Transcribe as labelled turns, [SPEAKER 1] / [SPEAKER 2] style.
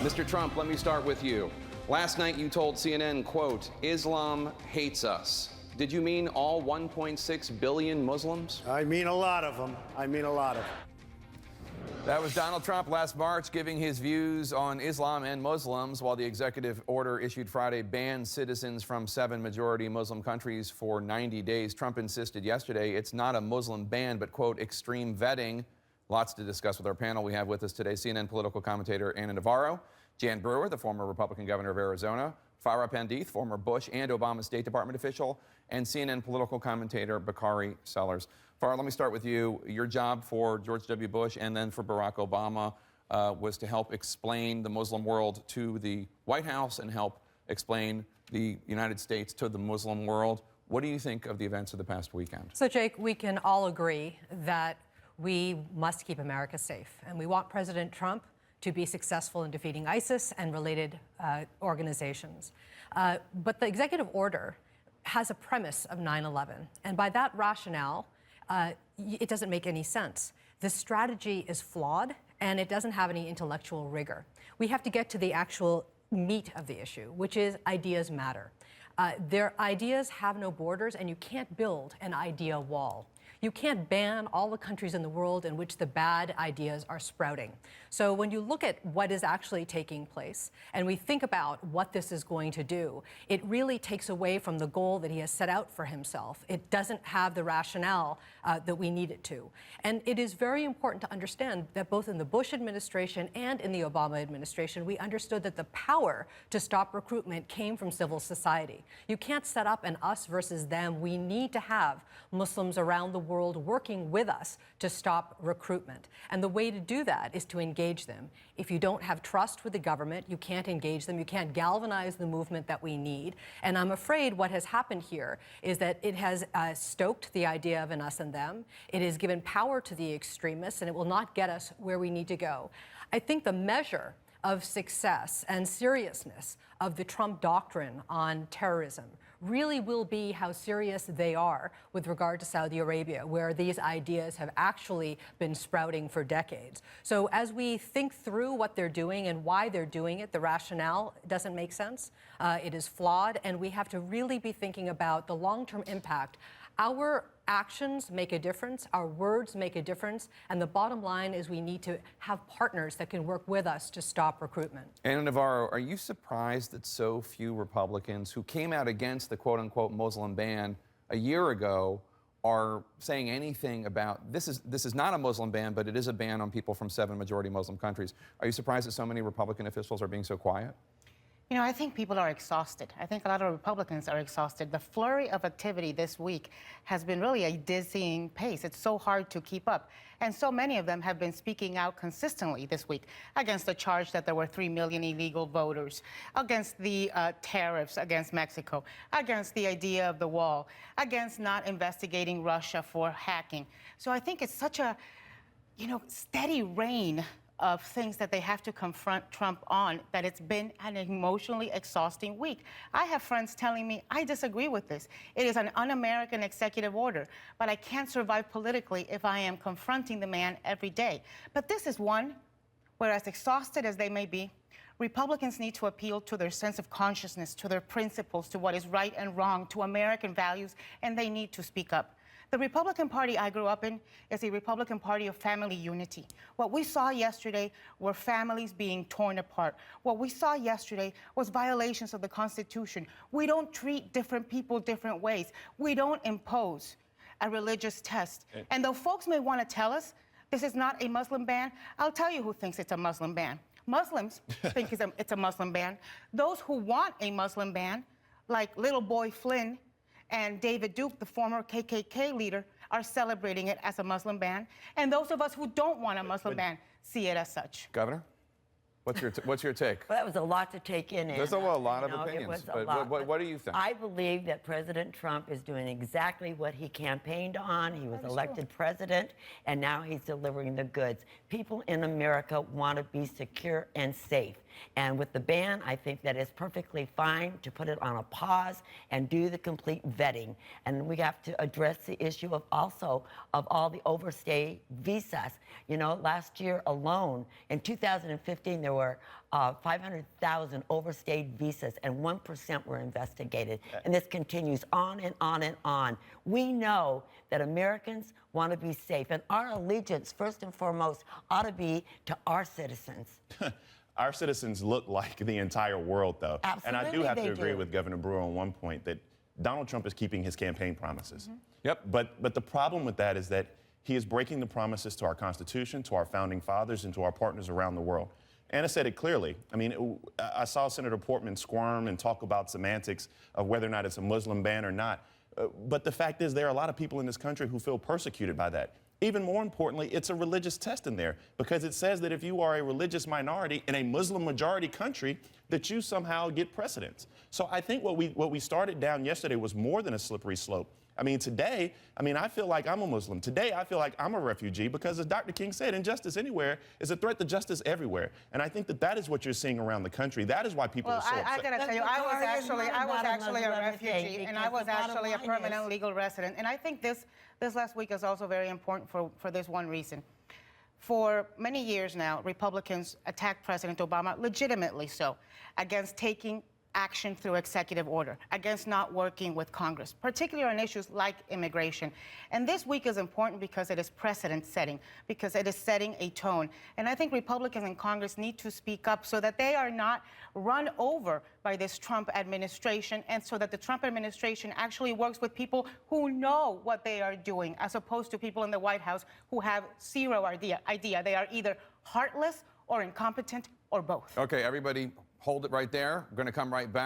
[SPEAKER 1] Mr. Trump, let me start with you. Last night you told CNN, quote, Islam hates us. Did you mean all 1.6 billion Muslims?
[SPEAKER 2] I mean a lot of them. I mean a lot of them.
[SPEAKER 1] That was Donald Trump last March giving his views on Islam and Muslims while the executive order issued Friday banned citizens from 7 majority Muslim countries for 90 days. Trump insisted yesterday it's not a Muslim ban, but, quote, extreme vetting. Lots to discuss with our panel. We have with us today CNN political commentator Ana Navarro, Jan Brewer, the former Republican governor of Arizona, Farah Pandith, former Bush and Obama State Department official, and CNN political commentator Bakari Sellers. Farah, let me start with you. Your job for George W. Bush and then for Barack Obama was to help explain the Muslim world to the White House and help explain the United States to the Muslim world. What do you think of the events of the past weekend?
[SPEAKER 3] So, Jake, we can all agree that we must keep America safe, and we want President Trump to be successful in defeating ISIS and related organizations. But the executive order has a premise of 9/11, and by that rationale, it doesn't make any sense. The strategy is flawed, and it doesn't have any intellectual rigor. We have to get to the actual meat of the issue, which is ideas matter. Their ideas have no borders, and you can't build an idea wall. You can't ban all the countries in the world in which the bad ideas are sprouting. So when you look at what is actually taking place and we think about what this is going to do, it really takes away from the goal that he has set out for himself. It doesn't have the rationale that we need it to. And it is very important to understand that both in the Bush administration and in the Obama administration, we understood that the power to stop recruitment came from civil society. You can't set up an us versus them. We need to have Muslims around the world working with us to stop recruitment. And the way to do that is to engage them. If you don't have trust with the government, you can't engage them. You can't galvanize the movement that we need. And I'm afraid what has happened here is that it has stoked the idea of an us and them. It has given power to the extremists, and it will not get us where we need to go. I think the measure of success and seriousness of the Trump doctrine on terrorism really will be how serious they are with regard to Saudi Arabia, where these ideas have actually been sprouting for decades. So as we think through what they're doing and why they're doing it, the rationale doesn't make sense. It is flawed, and we have to really be thinking about the long-term impact. Our actions make a difference, our words make a difference, and the bottom line is we need to have partners that can work with us to stop recruitment.
[SPEAKER 1] Ana Navarro, are you surprised that so few Republicans who came out against the quote-unquote Muslim ban a year ago are saying anything about this is not a Muslim ban, but it is a ban on people from 7 majority Muslim countries? Are you surprised that so many Republican officials are being so quiet?
[SPEAKER 4] You know, I think people are exhausted. I think a lot of Republicans are exhausted. The flurry of activity this week has been really a dizzying pace. It's so hard to keep up. And so many of them have been speaking out consistently this week against the charge that there were 3 million illegal voters, against the tariffs against Mexico, against the idea of the wall, against not investigating Russia for hacking. So I think it's such a, steady rain of things that they have to confront Trump on, that it's been an emotionally exhausting week. I have friends telling me, I disagree with this. It is an un-American executive order, but I can't survive politically if I am confronting the man every day. But this is one where, as exhausted as they may be, Republicans need to appeal to their sense of consciousness, to their principles, to what is right and wrong, to American values, and they need to speak up. The Republican Party I grew up in is a Republican Party of family unity. What we saw yesterday were families being torn apart. What we saw yesterday was violations of the Constitution. We don't treat different people different ways. We don't impose a religious test. And though folks may want to tell us this is not a Muslim ban, I'll tell you who thinks it's a Muslim ban. Muslims think it's a Muslim ban. Those who want a Muslim ban, like little boy Flynn, and David Duke, the former KKK leader, are celebrating it as a Muslim ban. And those of us who don't want a Muslim ban see it as such.
[SPEAKER 1] Governor, what's your take?
[SPEAKER 5] Well, that was a lot to take in.
[SPEAKER 1] There's a lot of opinions. But what do you think?
[SPEAKER 5] I believe that President Trump is doing exactly what he campaigned on. He was elected president, and now he's delivering the goods. People in America want to be secure and safe. And with the ban, I think that it's perfectly fine to put it on a pause and do the complete vetting. And we have to address the issue of also of all the overstay visas. You know, last year alone, in 2015, there were 500,000 overstayed visas, and 1% were investigated. And this continues on and on and on. We know that Americans want to be safe, and our allegiance, first and foremost, ought to be to our citizens.
[SPEAKER 6] Our citizens look like the entire world, though.
[SPEAKER 5] Absolutely,
[SPEAKER 6] and I do have
[SPEAKER 5] they
[SPEAKER 6] to agree
[SPEAKER 5] do.
[SPEAKER 6] with Governor Brewer on one point, that Donald Trump is keeping his campaign promises.
[SPEAKER 1] Yep.
[SPEAKER 6] But the problem with that is that he is breaking the promises to our Constitution, to our founding fathers, and to our partners around the world. Anna said it clearly. I mean, I saw Senator Portman squirm and talk about semantics of whether or not it's a Muslim ban or not. But the fact is, there are a lot of people in this country who feel persecuted by that. Even more importantly, it's a religious test in there, because it says that if you are a religious minority in a Muslim majority country, that you somehow get precedence. So I think what we started down yesterday was more than a slippery slope. I mean, today, I feel like I'm a Muslim. Today, I feel like I'm a refugee, because as Dr. King said, injustice anywhere is a threat to justice everywhere. And I think that that is what you're seeing around the country. That is why people are so
[SPEAKER 4] I
[SPEAKER 6] upset.
[SPEAKER 4] gotta tell you, I was actually a refugee, and I was actually a permanent legal resident. And I think this last week is also very important for this one reason. For many years now, Republicans attacked President Obama, legitimately so, against taking action through executive order, against not working with Congress, particularly on issues like immigration. And this week is important because it is precedent setting, because it is setting a tone. And I think Republicans in Congress need to speak up so that they are not run over by this Trump administration, and so that the Trump administration actually works with people who know what they are doing, as opposed to people in the White House who have zero idea. They are either heartless or incompetent or both.
[SPEAKER 1] Okay, everybody hold it right there. We're going to come right back.